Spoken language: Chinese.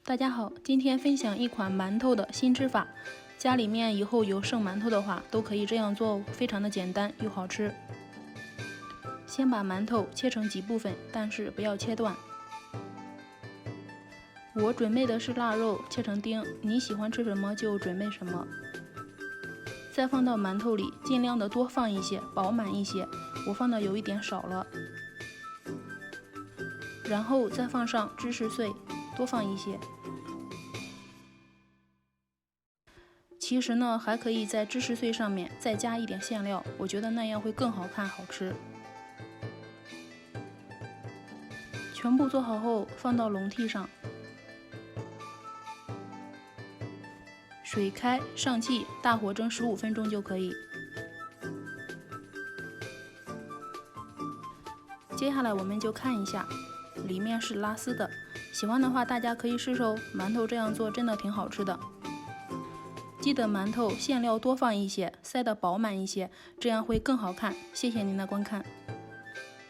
大家好，今天分享一款馒头的新吃法。家里面以后有剩馒头的话，都可以这样做哦，非常的简单又好吃。先把馒头切成几部分，但是不要切断。我准备的是腊肉，切成丁，你喜欢吃什么就准备什么。再放到馒头里，尽量的多放一些，饱满一些。我放的有一点少了。然后再放上芝士碎，多放一些。其实呢，还可以在芝士碎上面再加一点馅料，我觉得那样会更好看好吃。全部做好后，放到笼屉上，水开上气，大火蒸15分钟就可以。接下来我们就看一下，里面是拉丝的，喜欢的话大家可以试试哦。馒头这样做真的挺好吃的。记得馒头馅料多放一些，塞得饱满一些，这样会更好看。谢谢您的观看。